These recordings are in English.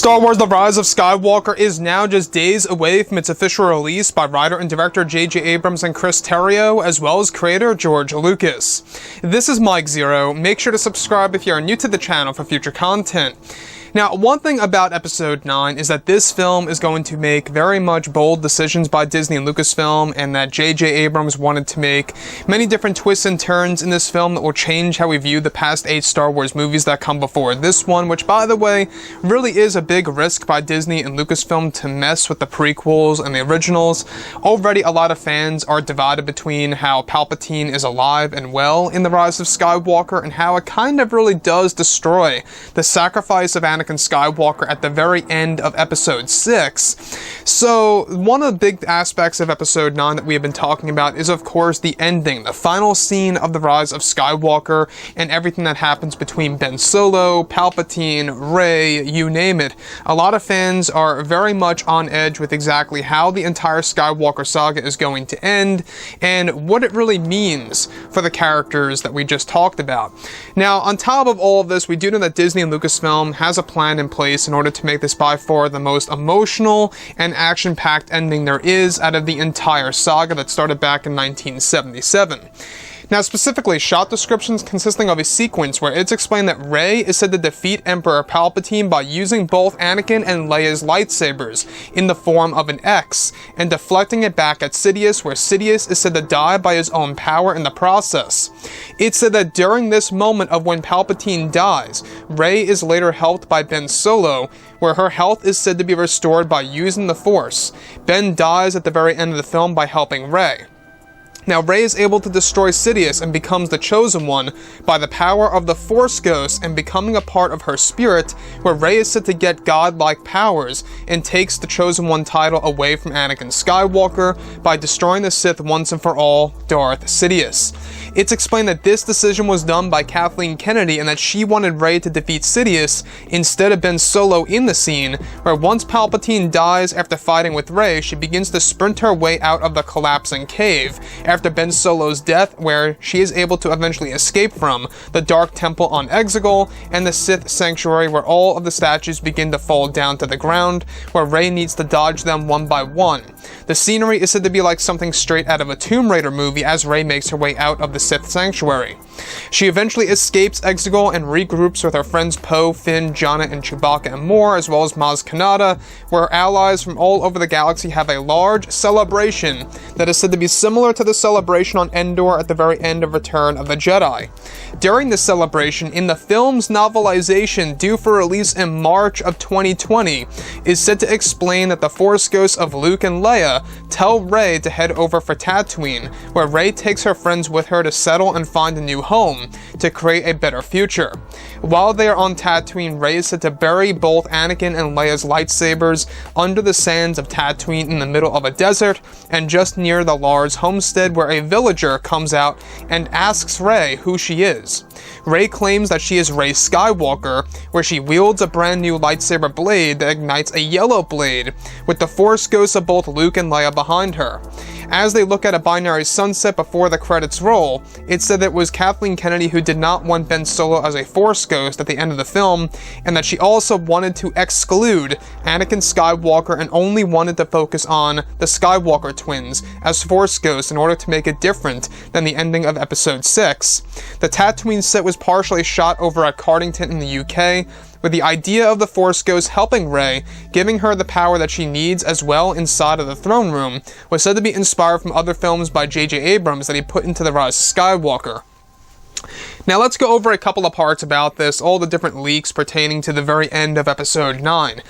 Star Wars The Rise of Skywalker is now just days away from its official release by writer and director J.J. Abrams and Chris Terrio, as well as creator George Lucas. This is Mike Zero. Make sure to subscribe if you are new to the channel for future content. Now, one thing about Episode 9 is that this film is going to make very much bold decisions by Disney and Lucasfilm, and that J.J. Abrams wanted to make many different twists and turns in this film that will change how we view the past 8 Star Wars movies that come before this one, which, by the way, really is a big risk by Disney and Lucasfilm to mess with the prequels and the originals. Already, a lot of fans are divided between how Palpatine is alive and well in The Rise of Skywalker, and how it kind of really does destroy the sacrifice of Anakin Skywalker at the very end of Episode 6. So, one of the big aspects of Episode 9 that we have been talking about is, of course, the ending, the final scene of The Rise of Skywalker, and everything that happens between Ben Solo, Palpatine, Rey, you name it. A lot of fans are very much on edge with exactly how the entire Skywalker saga is going to end, and what it really means for the characters that we just talked about. Now, on top of all of this, we do know that Disney and Lucasfilm has a plan in place in order to make this by far the most emotional and action-packed ending there is out of the entire saga that started back in 1977. Now, specifically, shot descriptions consisting of a sequence where it's explained that Rey is said to defeat Emperor Palpatine by using both Anakin and Leia's lightsabers in the form of an X, and deflecting it back at Sidious, where Sidious is said to die by his own power in the process. It's said that during this moment of when Palpatine dies, Rey is later helped by Ben Solo, where her health is said to be restored by using the Force. Ben dies at the very end of the film by helping Rey. Now, Rey is able to destroy Sidious and becomes the Chosen One by the power of the Force Ghost and becoming a part of her spirit, where Rey is said to get godlike powers and takes the Chosen One title away from Anakin Skywalker by destroying the Sith once and for all, Darth Sidious. It's explained that this decision was done by Kathleen Kennedy and that she wanted Rey to defeat Sidious instead of Ben Solo in the scene, where once Palpatine dies after fighting with Rey, she begins to sprint her way out of the collapsing cave after Ben Solo's death, where she is able to eventually escape from the Dark Temple on Exegol and the Sith Sanctuary, where all of the statues begin to fall down to the ground, where Rey needs to dodge them one by one. The scenery is said to be like something straight out of a Tomb Raider movie as Rey makes her way out of the Sith Sanctuary. She eventually escapes Exegol and regroups with her friends Poe, Finn, Janna, and Chewbacca and more, as well as Maz Kanata, where allies from all over the galaxy have a large celebration that is said to be similar to the celebration on Endor at the very end of Return of the Jedi. During this celebration, in the film's novelization due for release in March of 2020, is said to explain that the Force ghosts of Luke and Leia tell Rey to head over for Tatooine, where Rey takes her friends with her to settle and find a new home to create a better future. While they are on Tatooine, Rey is said to bury both Anakin and Leia's lightsabers under the sands of Tatooine in the middle of a desert, and just near the Lars homestead, where a villager comes out and asks Rey who she is. Rey claims that she is Rey Skywalker, where she wields a brand new lightsaber blade that ignites a yellow blade, with the Force ghosts of both Luke and Leia behind her. As they look at a binary sunset before the credits roll, it's said that it was Kathleen Kennedy who did not want Ben Solo as a Force ghost at the end of the film, and that she also wanted to exclude Anakin Skywalker and only wanted to focus on the Skywalker twins as Force ghosts in order to make it different than the ending of Episode 6. The Tatooine set was partially shot over at Cardington in the UK, with the idea of the Force Ghost helping Rey, giving her the power that she needs as well inside of the throne room, was said to be inspired from other films by J.J. Abrams that he put into The Rise of Skywalker. Now let's go over a couple of parts about this, all the different leaks pertaining to the very end of Episode 9.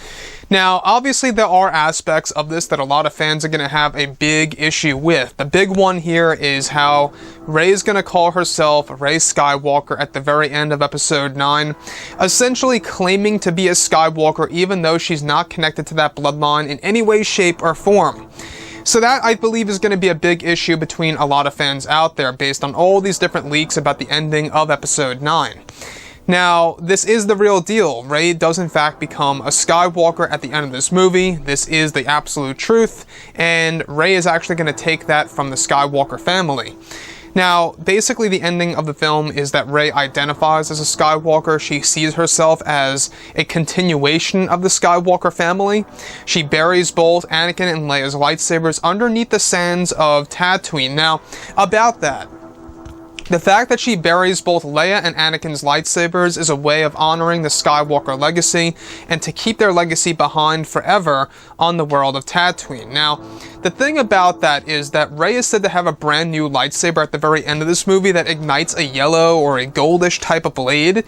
Now, obviously there are aspects of this that a lot of fans are going to have a big issue with. The big one here is how Rey is going to call herself Rey Skywalker at the very end of Episode 9, essentially claiming to be a Skywalker even though she's not connected to that bloodline in any way, shape, or form. So that, I believe, is going to be a big issue between a lot of fans out there based on all these different leaks about the ending of Episode 9. Now, this is the real deal. Rey does in fact become a Skywalker at the end of this movie. This is the absolute truth, and Rey is actually going to take that from the Skywalker family. Now, basically the ending of the film is that Rey identifies as a Skywalker. She sees herself as a continuation of the Skywalker family. She buries both Anakin and Leia's lightsabers underneath the sands of Tatooine. Now, about that, the fact that she buries both Leia and Anakin's lightsabers is a way of honoring the Skywalker legacy and to keep their legacy behind forever on the world of Tatooine. Now, the thing about that is that Rey is said to have a brand new lightsaber at the very end of this movie that ignites a yellow or a goldish type of blade.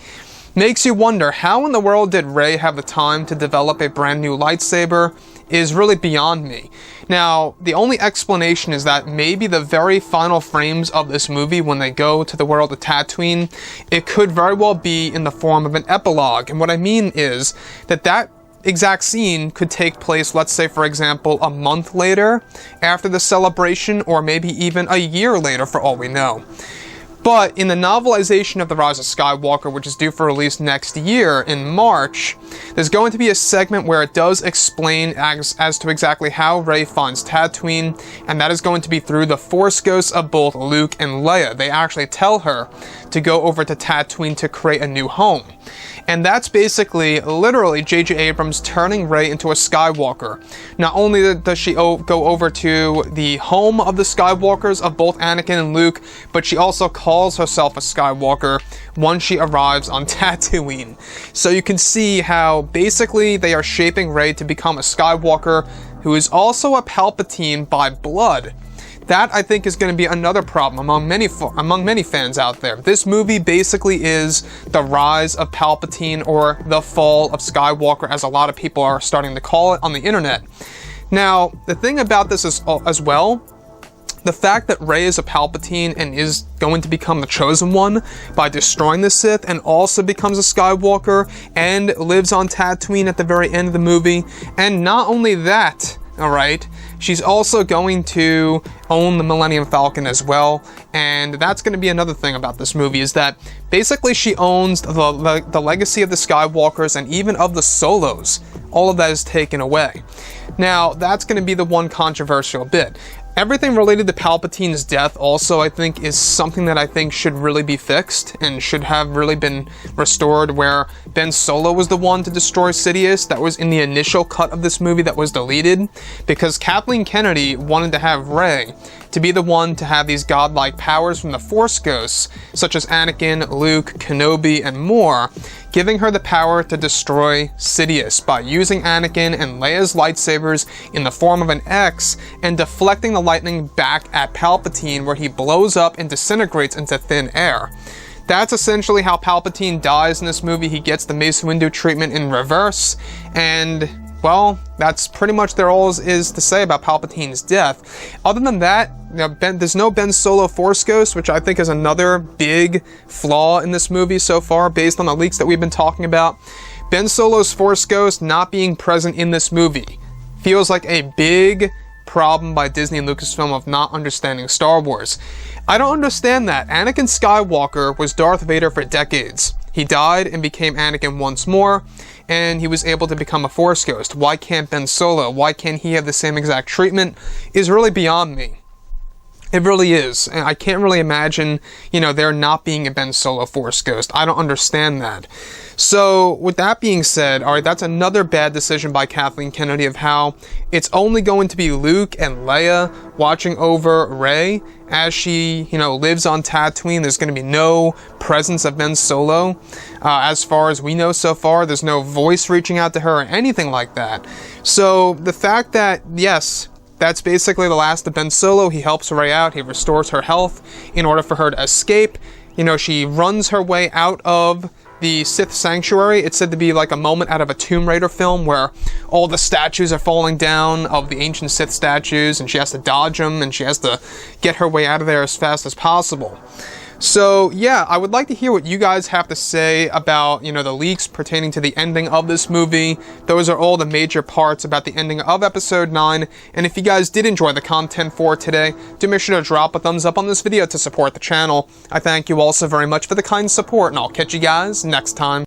Makes you wonder, how in the world did Rey have the time to develop a brand new lightsaber is really beyond me. Now, the only explanation is that maybe the very final frames of this movie, when they go to the world of Tatooine, it could very well be in the form of an epilogue. And what I mean is that that exact scene could take place, let's say, for example, a month later after the celebration, or maybe even a year later for all we know. But in the novelization of The Rise of Skywalker, which is due for release next year in March, there's going to be a segment where it does explain as to exactly how Rey finds Tatooine, and that is going to be through the Force ghosts of both Luke and Leia. They actually tell her to go over to Tatooine to create a new home. And that's basically, literally, J.J. Abrams turning Rey into a Skywalker. Not only does she go over to the home of the Skywalkers of both Anakin and Luke, but she also calls herself a Skywalker once she arrives on Tatooine. So you can see how basically they are shaping Rey to become a Skywalker who is also a Palpatine by blood. That, I think, is going to be another problem among many fans out there. This movie basically is the rise of Palpatine, or the fall of Skywalker, as a lot of people are starting to call it on the internet. Now, the thing about this is, as well, the fact that Rey is a Palpatine and is going to become the chosen one by destroying the Sith, and also becomes a Skywalker and lives on Tatooine at the very end of the movie. And not only that, alright, she's also going to own the Millennium Falcon as well, and that's going to be another thing about this movie, is that basically she owns the legacy of the Skywalkers and even of the Solos. All of that is taken away. Now, that's going to be the one controversial bit. Everything related to Palpatine's death also, I think, is something that I think should really be fixed and should have really been restored, where Ben Solo was the one to destroy Sidious. That was in the initial cut of this movie that was deleted, because Kathleen Kennedy wanted to have Rey to be the one to have these godlike powers from the Force ghosts, such as Anakin, Luke, Kenobi, and more, giving her the power to destroy Sidious by using Anakin and Leia's lightsabers in the form of an X and deflecting the lightning back at Palpatine, where he blows up and disintegrates into thin air. That's essentially how Palpatine dies in this movie. He gets the Mace Windu treatment in reverse, and well, that's pretty much there all is to say about Palpatine's death. Other than that, there's no Ben Solo Force Ghost, which I think is another big flaw in this movie so far, based on the leaks that we've been talking about. Ben Solo's Force Ghost not being present in this movie feels like a big problem by Disney and Lucasfilm of not understanding Star Wars. I don't understand that. Anakin Skywalker was Darth Vader for decades. He died and became Anakin once more, and he was able to become a Force Ghost. Why can't Ben Solo? Why can't he have the same exact treatment? Is really beyond me. It really is. And I can't really imagine, there not being a Ben Solo Force Ghost. I don't understand that. So, with that being said, alright, that's another bad decision by Kathleen Kennedy of how it's only going to be Luke and Leia watching over Rey as she, lives on Tatooine. There's going to be no presence of Ben Solo. As far as we know so far, there's no voice reaching out to her or anything like that. So, the fact that, yes, that's basically the last of Ben Solo. He helps Rey out. He restores her health in order for her to escape. She runs her way out of the Sith Sanctuary. It's said to be like a moment out of a Tomb Raider film where all the statues are falling down of the ancient Sith statues, and she has to dodge them, and she has to get her way out of there as fast as possible. So, yeah, I would like to hear what you guys have to say about, the leaks pertaining to the ending of this movie. Those are all the major parts about the ending of Episode 9. And if you guys did enjoy the content for today, do make sure to drop a thumbs up on this video to support the channel. I thank you all so very much for the kind support, and I'll catch you guys next time.